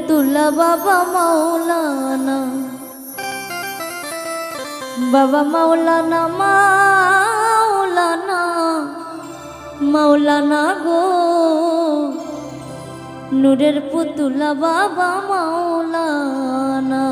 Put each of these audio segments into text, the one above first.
পুতুলা বাবা মাওলানা, বাবা মাওলানা, মাওলানা, মাওলানা গো, নূরের পুতুলা বাবা মাওলানা।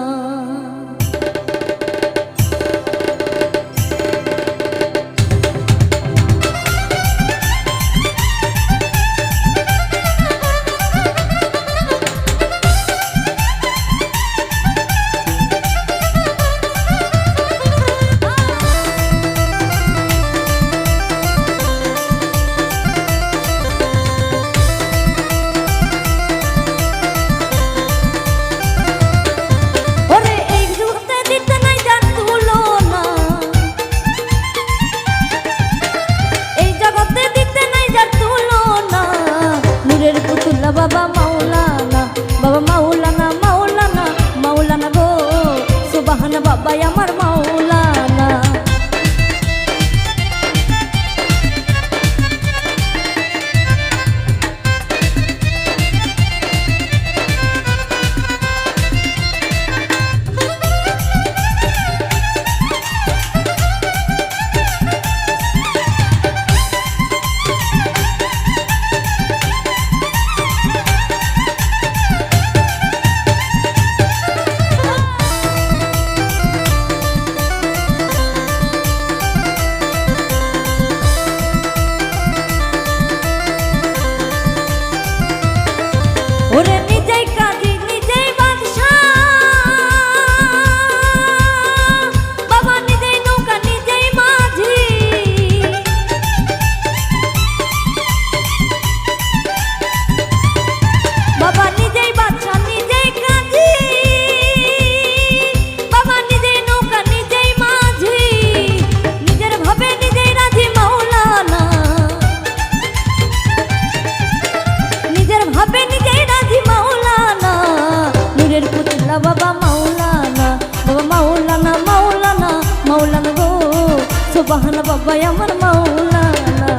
বাবা মাওলানা, বাবা মাওলানা, মাওলানা, মাওলানা গো, সুবহান বাবা আমার মাওলানা। ওরে নিজেই কাজী নিজেই বাদশাহ, বাবা নিজেই নৌকা নিজেই মাঝি, বাবা নিজেই বাদশাহ নিজেই কাজী, বাবা নিজেই নৌকা নিজেই মাঝি, নিজের ভাবে নিজেই রাজি মাওলানা, নিজের ভাবে নিজেই মাওলানা, নূরের পুতুলা বাবা মাওলানা, বাবা মাওলানা, মাওলানা, মাওলানা গো, সুবহান বাবা আমার মাওলানা।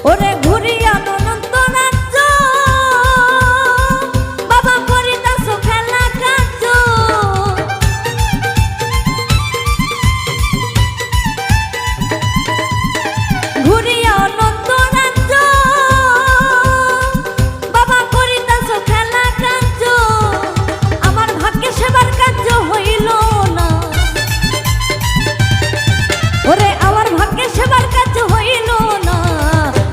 ওরে ঘুরিয়া অনন্ত রাজ্য, বাবা করিতাছ খেলা কার্য, ঘুরিয়া অনন্ত রাজ্য, বাবা করিতাছ খেলা কার্য, আমার ভাগ্যে সেবার কার্য হইল না, ওরে আমার ভাগ্যে সেবার কার্য হইল না,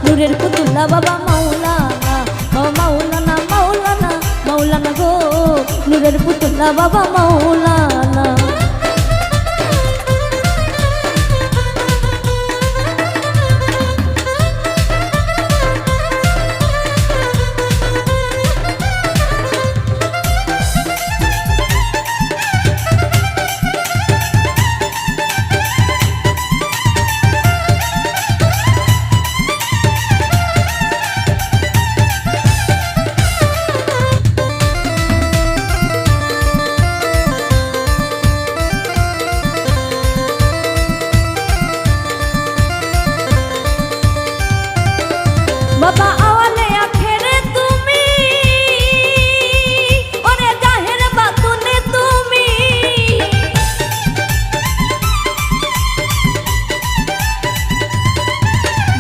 নূরের পুতুলা বাবা মাওলানা, বাবা মাওলানা, মাওলানা, মাওলানা গো, নূরের পুতুলা বাবা মাওলানা। বাবা আওয়ালে আখেরে তুমি, ওরে জাহের বাতুনে তুমি,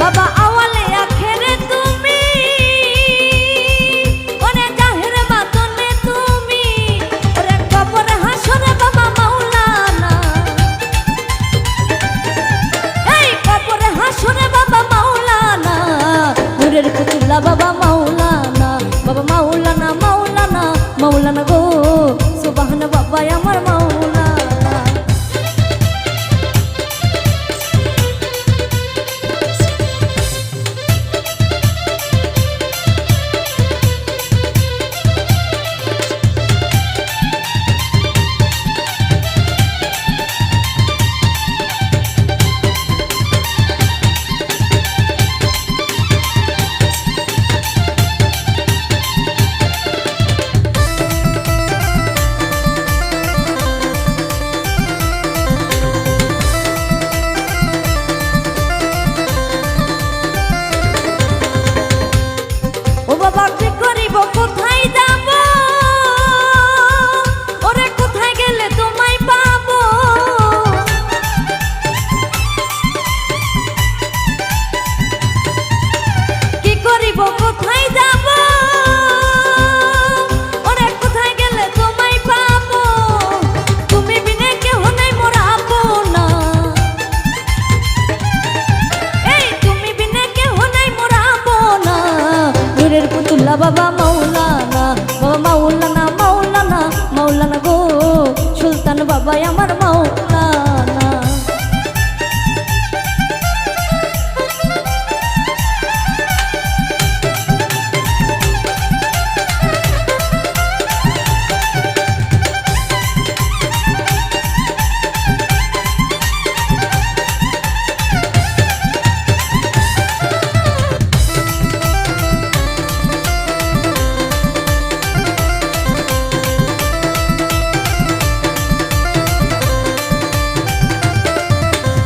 বাবা আওয়ালে আখেরে তুমি, ওরে জাহের বাতুনে তুমি, ওরে কবরে হাসরে বাবা মাওলানা, এই কবরে হাসরে বাবা মাওলানা, নূরের পুতুলা বাবা মাওলানা, বাবা মাওলানা, মাওলানা, মাওলানা গো, সুবহান বাবা আমার মাওলানা। রহমতুল্লাহ বাবা মাওলানা, বাবা মাওলানা মাওলানা মাওলানা গো, সুলতান বাবা আমার মাওলানা।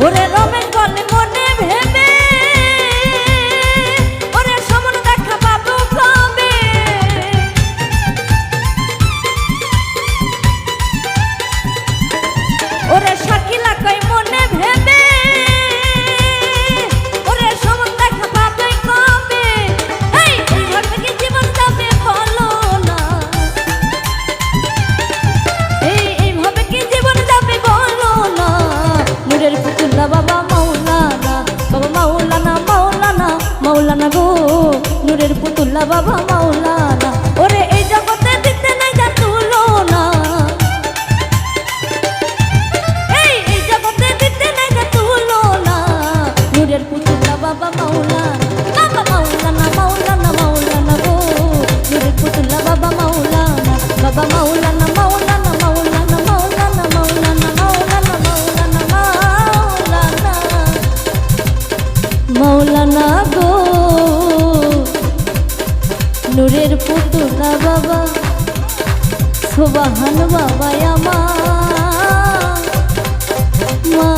ওরে রমেশ বলে মনে ভেবে, ওরে সমন দেখা পাবো কবে। ওরে শাকিলা কই মনে ভেবে, ওরে সমন দেখা পাবে কবে। এইভাবে কি জীবন যাবে বলো না, এইভাবে কি জীবন যাবে বলো না। নূরের পুতুল্লা বাবা মাওলানা, বাবা মাওলানা মাওলানা মাওলানা গো, নূরের পুতুল্লা বাবা মাওলানা। ওরে এই জগতে দিতে নাই যা তুলনা, এই জগতে দিতে নাই যা তুলনা। নূরের পুতুল্লা বাবা মাওলানা, বাবা মাওলানা মাওলানা মাওলানা গো, নূরের পুতুল্লা বাবা মাওলানা, বাবা মাওলানা মাওলানা মাওলানা মাওলানা মাওলানা মাওলানা মাওলানা মাওলানা গো, নূরের পুতুলা বাবা সুবহান বাবা আমার মা।